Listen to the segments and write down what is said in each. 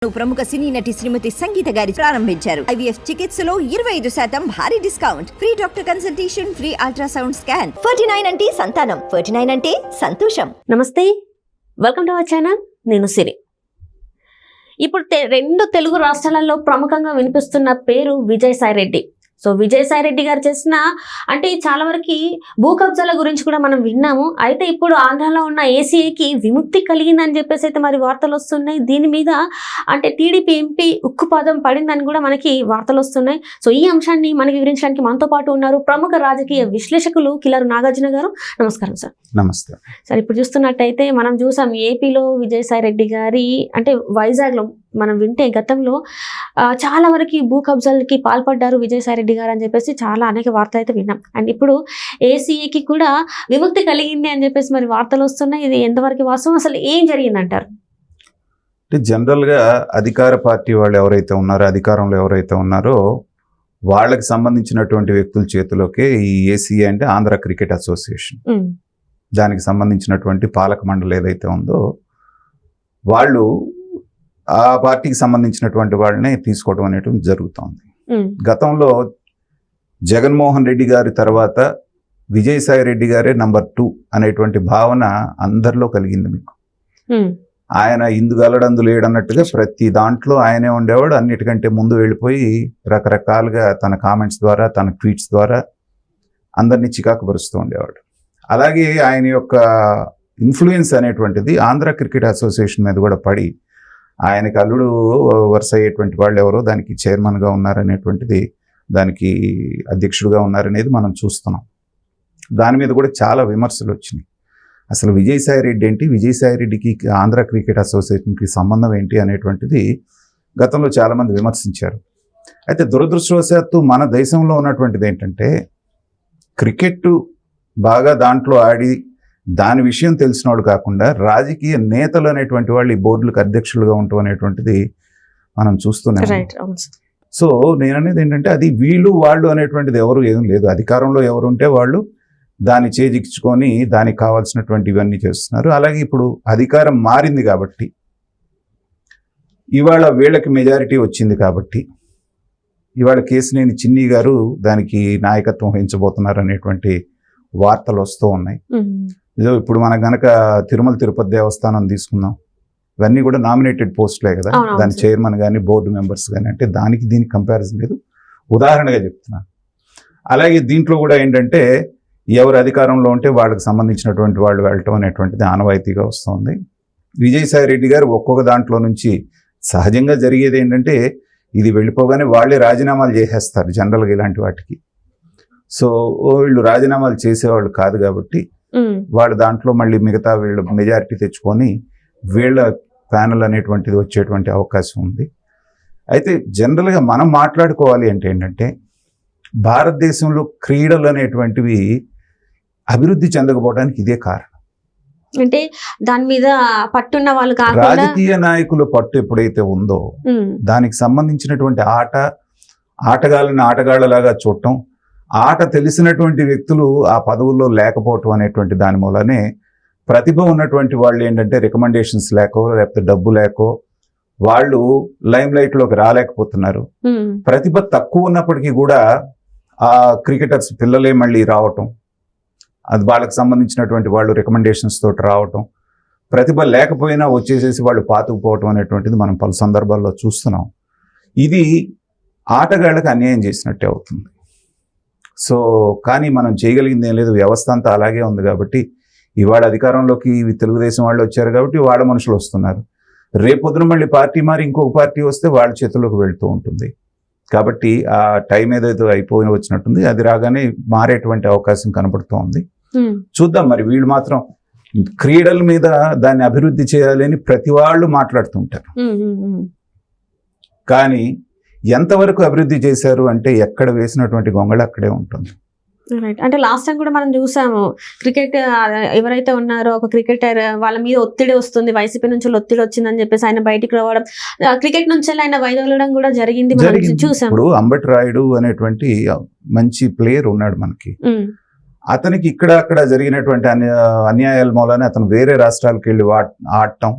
ప్రముఖ సినీ నటి శ్రీమతి సంగీత గారి ప్రారంభించారు. ఐవీఎఫ్ చికిత్సలో 25% భారీ discount, free doctor consultation, free ultrasound scan. 49 అంటే సంతానం, 49 అంటే సంతోషం. నమస్తే, వెల్కమ్ టు అవర్ ఛానల్. నేను సిరి. ఇప్పుడు రెండు తెలుగు రాష్ట్రాలలో ప్రముఖంగా వినిపిస్తున్న పేరు విజయసాయి రెడ్డి. సో విజయసాయి రెడ్డి గారు చేసిన అంటే చాలా వరకు భూ కబ్జాల గురించి కూడా మనం విన్నాము. అయితే ఇప్పుడు ఆంధ్రాలో ఉన్న ఏసీఐకి విముక్తి కలిగిందని చెప్పేసి అయితే మరి వార్తలు వస్తున్నాయి. దీని మీద అంటే టీడీపీ ఎంపీ ఉక్కుపాదం పడిందని కూడా మనకి వార్తలు వస్తున్నాయి. సో ఈ అంశాన్ని మనకి వివరించడానికి మనతో పాటు ఉన్నారు ప్రముఖ రాజకీయ విశ్లేషకులు కిలారు నాగార్జున గారు. నమస్కారం సార్. నమస్తే సార్. ఇప్పుడు చూస్తున్నట్టయితే మనం చూసాం ఏపీలో విజయసాయి రెడ్డి గారి అంటే వైజాగ్లో మనం వింటే గతంలో చాలా వరకు భూ కబ్జాలకి పాల్పడ్డారు విజయసాయి రెడ్డి గారు అని చెప్పేసి చాలా అనేక వార్తలు అయితే విన్నాం. అండ్ ఇప్పుడు ఏసీఏకి కూడా విముక్తి కలిగింది అని చెప్పేసి మరి వార్తలు వస్తున్నాయి. ఇది ఎంతవరకు వాస్తవం, అసలు ఏం జరిగిందంటారు? జనరల్గా అధికార పార్టీ వాళ్ళు ఎవరైతే ఉన్నారో, అధికారంలో ఎవరైతే ఉన్నారో వాళ్ళకి సంబంధించినటువంటి వ్యక్తుల చేతిలోకే ఈ ఏసీఏ అంటే ఆంధ్ర క్రికెట్ అసోసియేషన్, దానికి సంబంధించినటువంటి పాలక మండలి ఏదైతే ఉందో వాళ్ళు ఆ పార్టీకి సంబంధించినటువంటి వాళ్ళని తీసుకోవడం అనేటువంటి జరుగుతోంది. గతంలో జగన్మోహన్ రెడ్డి గారి తర్వాత విజయసాయి రెడ్డి గారే నంబర్ 2 అనేటువంటి భావన అందరిలో కలిగింది మీకు. ఆయన ఇందుగలడందు లేడన్నట్టుగా ప్రతి దాంట్లో ఆయనే ఉండేవాడు. అన్నిటికంటే ముందు వెళ్ళిపోయి రకరకాలుగా తన కామెంట్స్ ద్వారా, తన ట్వీట్స్ ద్వారా అందరినీ చికాకు పరుస్తూ ఉండేవాడు. అలాగే ఆయన యొక్క ఇన్ఫ్లుయెన్స్ అనేటువంటిది ఆంధ్ర క్రికెట్ అసోసియేషన్ మీద కూడా పడి ఆయనకి అల్లుడు వరుస అయ్యేటువంటి వాళ్ళు ఎవరో దానికి చైర్మన్గా ఉన్నారనేటువంటిది, దానికి అధ్యక్షుడిగా ఉన్నారనేది మనం చూస్తున్నాం. దాని మీద కూడా చాలా విమర్శలు వచ్చినాయి. అసలు విజయసాయి రెడ్డి ఏంటి, విజయసాయి రెడ్డికి ఆంధ్ర క్రికెట్ అసోసియేషన్కి సంబంధం ఏంటి అనేటువంటిది గతంలో చాలామంది విమర్శించారు. అయితే దురదృష్టవశాత్తు మన దేశంలో ఉన్నటువంటిది ఏంటంటే క్రికెట్ బాగా దాంట్లో ఆడి దాని విషయం తెలిసినోడు కాకుండా రాజకీయ నేతలు అనేటువంటి వాళ్ళు ఈ బోర్డులకు అధ్యక్షులుగా ఉండటం అనేటువంటిది మనం చూస్తున్నాం. సో నేను అనేది ఏంటంటే అది వీళ్ళు వాళ్ళు అనేటువంటిది ఎవరు ఏం లేదు. అధికారంలో ఎవరుంటే వాళ్ళు దాన్ని చేజిక్చుకొని దానికి కావాల్సినటువంటి ఇవన్నీ చేస్తున్నారు. అలాగే ఇప్పుడు అధికారం మారింది కాబట్టి ఇవాళ వీళ్ళకి మెజారిటీ వచ్చింది కాబట్టి ఇవాళ కేశినేని చిన్ని గారు దానికి నాయకత్వం వహించబోతున్నారు అనేటువంటి వార్తలు వస్తూ ఉన్నాయి. ఇప్పుడు మనకు గనక తిరుమల తిరుపతి దేవస్థానం తీసుకుందాం, ఇవన్నీ కూడా నామినేటెడ్ పోస్టులే కదా, దాని చైర్మన్ కానీ బోర్డు మెంబర్స్ కానీ. అంటే దానికి దీనికి కంపారిజన్ లేదు, ఉదాహరణగా చెప్తున్నాను. అలాగే దీంట్లో కూడా ఏంటంటే ఎవరు అధికారంలో ఉంటే వాళ్ళకి సంబంధించినటువంటి వాళ్ళు వెళ్ళటం అనేటువంటిది ఆనవాయితీగా వస్తుంది. విజయసాయి రెడ్డి గారు ఒక్కొక్క దాంట్లో నుంచి సహజంగా జరిగేది ఏంటంటే ఇది వెళ్ళిపోగానే వాళ్ళే రాజీనామాలు చేసేస్తారు జనరల్గా ఇలాంటి వాటికి. సో వీళ్ళు రాజీనామాలు చేసేవాళ్ళు కాదు కాబట్టి వాళ్ళ దాంట్లో మళ్ళీ మిగతా వీళ్ళు మెజారిటీ తెచ్చుకొని వీళ్ళ ప్యానల్ అనేటువంటిది వచ్చేటువంటి అవకాశం ఉంది. అయితే జనరల్గా మనం మాట్లాడుకోవాలి అంటే ఏంటంటే భారతదేశంలో క్రీడలు అనేటువంటివి అభివృద్ధి చెందకపోవడానికి ఇదే కారణం. అంటే దాని మీద పట్టున్న వాళ్ళు రాజకీయ నాయకుల పట్టు ఎప్పుడైతే ఉందో దానికి సంబంధించినటువంటి ఆటగాళ్ళని ఆటగాళ్ళలాగా చూడటం, ఆట తెలిసినటువంటి వ్యక్తులు ఆ పదవుల్లో లేకపోవటం అనేటువంటి దాని మూలనే ప్రతిభ ఉన్నటువంటి వాళ్ళు ఏంటంటే రికమెండేషన్స్ లేకో లేకపోతే డబ్బు లేకో వాళ్ళు లైమ్ లైట్లోకి రాలేకపోతున్నారు. ప్రతిభ తక్కువ ఉన్నప్పటికీ కూడా ఆ క్రికెటర్స్ పిల్లలే మళ్ళీ రావటం, అది వాళ్ళకి సంబంధించినటువంటి వాళ్ళు రికమెండేషన్స్ తోటి రావటం, ప్రతిభ లేకపోయినా వచ్చేసేసి వాళ్ళు పాతుకుపోవటం అనేటువంటిది మనం పలు సందర్భాల్లో చూస్తున్నాం. ఇది ఆటగాళ్ళకి అన్యాయం చేసినట్టే అవుతుంది. సో కానీ మనం చేయగలిగింది ఏం లేదు, వ్యవస్థ అంతా అలాగే ఉంది కాబట్టి ఇవాళ అధికారంలోకి తెలుగుదేశం వాళ్ళు వచ్చారు కాబట్టి వాళ్ళ మనుషులు వస్తున్నారు. రేపొద్దున మళ్ళీ పార్టీ మారి ఇంకొక పార్టీ వస్తే వాళ్ళ చేతుల్లోకి వెళ్తూ ఉంటుంది. కాబట్టి ఆ టైం ఏదైతే అయిపోయి వచ్చినట్టుంది, అది రాగానే మారేటువంటి అవకాశం కనబడుతూ ఉంది. చూద్దాం మరి. వీళ్ళు మాత్రం క్రీడల మీద దాన్ని అభివృద్ధి చేయాలని ప్రతి వాళ్ళు మాట్లాడుతుంటారు. కానీ ఎంతవరకు అభివృద్ధి చేశారు అంటే ఎక్కడ వేసినటువంటి గొంగళి అక్కడే ఉంటుంది. అంటే లాస్ట్ టైం కూడా మనం చూసాము, క్రికెట్ ఎవరైతే ఉన్నారో ఒక క్రికెటర్ వాళ్ళ మీద ఒత్తిడి వస్తుంది, వైసీపీ నుంచి ఒత్తిడి వచ్చిందని చెప్పేసి ఆయన బయటికి రావడం, క్రికెట్ నుంచి ఆయన వైదొలగడం కూడా జరిగింది, చూసాం. ఇప్పుడు అంబటి రాయుడు అనేటువంటి మంచి ప్లేయర్ ఉన్నాడు మనకి. అతనికి ఇక్కడ అక్కడ జరిగినటువంటి అన్యాయాల మూలనే అతను వేరే రాష్ట్రాలకు వెళ్ళి ఆడటం,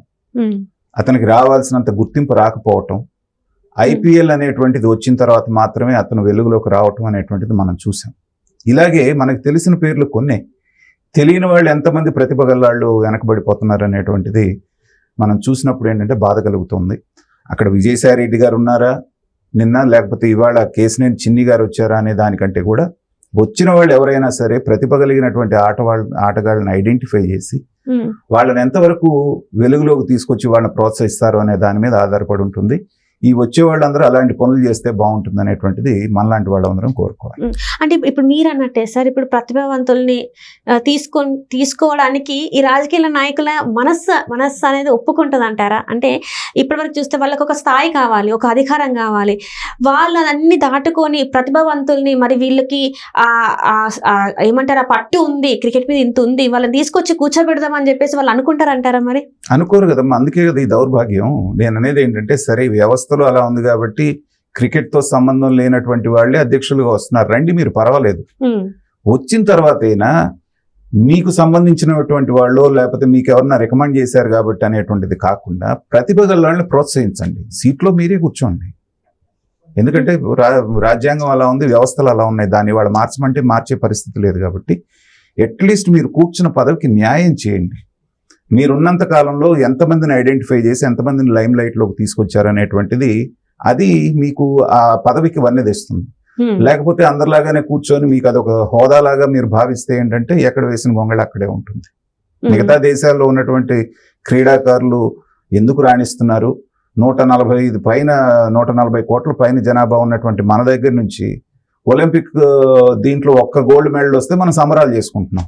అతనికి రావాల్సినంత గుర్తింపు రాకపోవటం, ఐపీఎల్ అనేటువంటిది వచ్చిన తర్వాత మాత్రమే అతను వెలుగులోకి రావటం అనేటువంటిది మనం చూసాం. ఇలాగే మనకు తెలిసిన పేర్లు కొన్ని, తెలియని వాళ్ళు ఎంతమంది ప్రతిభ గల వెనకబడిపోతున్నారు అనేటువంటిది మనం చూసినప్పుడు ఏంటంటే బాధ కలుగుతుంది. అక్కడ విజయసాయి రెడ్డి గారు ఉన్నారా నిన్న, లేకపోతే ఇవాళ కేసినేని చిన్ని గారు వచ్చారా అనే దానికంటే కూడా వచ్చిన వాళ్ళు ఎవరైనా సరే ప్రతిభ కలిగినటువంటి ఆటగాళ్ళని ఐడెంటిఫై చేసి వాళ్ళని ఎంతవరకు వెలుగులోకి తీసుకొచ్చి వాళ్ళని ప్రోత్సహిస్తారు అనే దాని మీద ఆధారపడి ఉంటుంది. ఈ వచ్చే వాళ్ళందరూ అలాంటి పనులు చేస్తే బాగుంటుంది అనేటువంటిది మనలాంటి వాళ్ళందరం కోరుకోవాలి. అంటే ఇప్పుడు మీరు అన్నట్టే సార్, ఇప్పుడు ప్రతిభావంతుల్ని తీసుకోవడానికి ఈ రాజకీయ నాయకుల మనస్సు అనేది ఒప్పుకుంటుంది అంటారా? అంటే ఇప్పటివరకు చూస్తే వాళ్ళకి ఒక స్థాయి కావాలి, ఒక అధికారం కావాలి, వాళ్ళన్నీ దాటుకొని ప్రతిభావంతుల్ని, మరి వీళ్ళకి ఏమంటారు, ఆ పట్టు ఉంది, క్రికెట్ మీద ఇంత ఉంది, వాళ్ళని తీసుకొచ్చి కూర్చోబెడదామని చెప్పేసి వాళ్ళు అనుకుంటారంటారా? మరి అనుకోరు కదమ్మా. అందుకే కదా ఈ దౌర్భాగ్యం. నేను అనేది ఏంటంటే, సరే వ్యవస్థలో అలా ఉంది కాబట్టి క్రికెట్తో సంబంధం లేనటువంటి వాళ్ళే అధ్యక్షులుగా వస్తున్నారు, రండి మీరు, పర్వాలేదు. వచ్చిన తర్వాత అయినా మీకు సంబంధించినటువంటి వాళ్ళు, లేకపోతే మీకు ఎవరన్నా రికమెండ్ చేశారు కాబట్టి అనేటువంటిది కాకుండా ప్రతిభ గల వాళ్ళని ప్రోత్సహించండి, సీట్లో మీరే కూర్చోండి. ఎందుకంటే రాజ్యాంగం అలా ఉంది, వ్యవస్థలు అలా ఉన్నాయి, దాన్ని వాళ్ళు మార్చమంటే మార్చే పరిస్థితి లేదు. కాబట్టి అట్లీస్ట్ మీరు కూర్చున్న పదవికి న్యాయం చేయండి. మీరున్నంత కాలంలో ఎంతమందిని ఐడెంటిఫై చేసి ఎంతమందిని లైమ్ లైట్లోకి తీసుకొచ్చారు అనేటువంటిది అది మీకు ఆ పదవికి వన్నె తెస్తుంది. లేకపోతే అందరిలాగానే కూర్చొని మీకు అదొక హోదాలాగా మీరు భావిస్తే ఏంటంటే ఎక్కడ వేసిన గొంగళి అక్కడే ఉంటుంది. మిగతా దేశాల్లో ఉన్నటువంటి క్రీడాకారులు ఎందుకు రాణిస్తున్నారు? 140 కోట్ల పైన జనాభా ఉన్నటువంటి మన దగ్గర నుంచి ఒలింపిక్ దీంట్లో ఒక్క గోల్డ్ మెడల్ వస్తే మనం సంబరాలు చేసుకుంటున్నాం.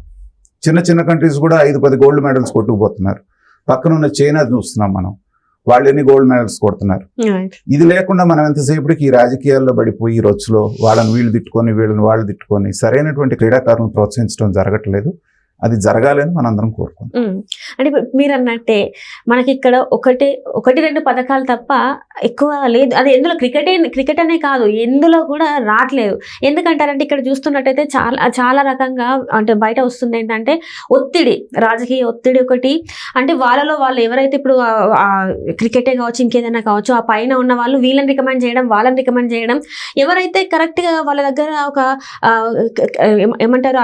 చిన్న చిన్న కంట్రీస్ కూడా 5-10 గోల్డ్ మెడల్స్ కొట్టుకుపోతున్నారు. పక్కన ఉన్న చైనా చూస్తున్నాం మనం, వాళ్ళు ఎన్ని గోల్డ్ మెడల్స్ కొడుతున్నారు. ఇది లేకుండా మనం ఎంతసేపటికి ఈ రాజకీయాల్లో పడిపోయి రొచ్చులో వాళ్ళని వీళ్ళు తిట్టుకొని వీళ్ళని వాళ్ళు తిట్టుకొని సరైనటువంటి క్రీడాకారులను ప్రోత్సహించడం జరగట్లేదు. అది జరగాలని మనందరం కోరుకుంటాం. అంటే మీరు అన్నట్టే మనకి ఇక్కడ ఒకటి రెండు పథకాలు తప్ప ఎక్కువ లేదు. అది ఎందులో క్రికెట్ అనే కాదు, ఎందులో కూడా రావట్లేదు. ఎందుకంటారంటే ఇక్కడ చూస్తున్నట్టయితే చాలా రకంగా అంటే బయట వస్తుంది ఏంటంటే ఒత్తిడి, రాజకీయ ఒత్తిడి ఒకటి. అంటే వాళ్ళు ఎవరైతే ఇప్పుడు క్రికెటే కావచ్చు, ఇంకేదైనా కావచ్చు, ఆ పైన ఉన్న వాళ్ళు వీళ్ళని రికమెండ్ చేయడం, వాళ్ళని రికమెండ్ చేయడం, ఎవరైతే కరెక్ట్గా వాళ్ళ దగ్గర ఒక ఏమంటారు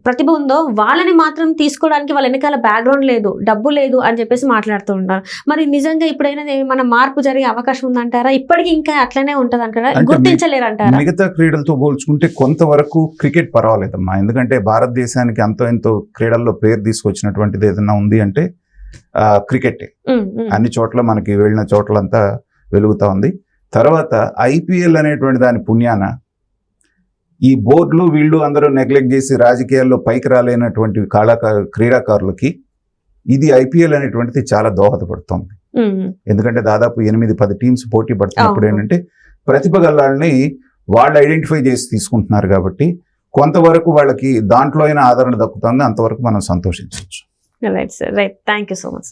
ప్రతిభ ఉందో వాళ్ళని మాత్రం తీసుకోవడానికి వాళ్ళ వెనకాల బ్యాక్గ్రౌండ్ లేదు, డబ్బు లేదు అని చెప్పేసి మాట్లాడుతూ ఉంటారు. మరి నిజంగా ఇప్పుడైనా మన మార్పు జరిగే అవకాశం ఉందంటారా? ఇప్పటికీ ఇంకా అట్లనే ఉంటది అంటారా? గుర్తించలేరు అంటారా? మిగతా క్రీడలతో పోల్చుకుంటే కొంతవరకు క్రికెట్ పర్వాలేదమ్మా. ఎందుకంటే భారతదేశానికి ఎంతో క్రీడల్లో పేరు తీసుకొచ్చినటువంటిది ఏదైనా ఉంది అంటే క్రికెటే. అన్ని చోట్ల మనకి వెళ్ళిన చోట్లంతా వెలుగుతా ఉంది. తర్వాత ఐపీఎల్ అనేటువంటి దాని పుణ్యాన ఈ బోర్డులు వీళ్ళు అందరూ నెగ్లెక్ట్ చేసి రాజకీయాల్లో పైకి రాలేనటువంటి క్రీడాకారులకి ఇది ఐపీఎల్ అనేటువంటిది చాలా దోహదపడుతుంది. ఎందుకంటే దాదాపు 8-10 టీమ్స్ పోటీ పడుతున్నప్పుడు ఏంటంటే ప్రతిభ గల్లాలని వాళ్ళు ఐడెంటిఫై చేసి తీసుకుంటున్నారు. కాబట్టి కొంతవరకు వాళ్ళకి దాంట్లో అయినా ఆదరణ దక్కుతుంది, అంతవరకు మనం సంతోషించవచ్చు. Right sir, right. Thank you so much.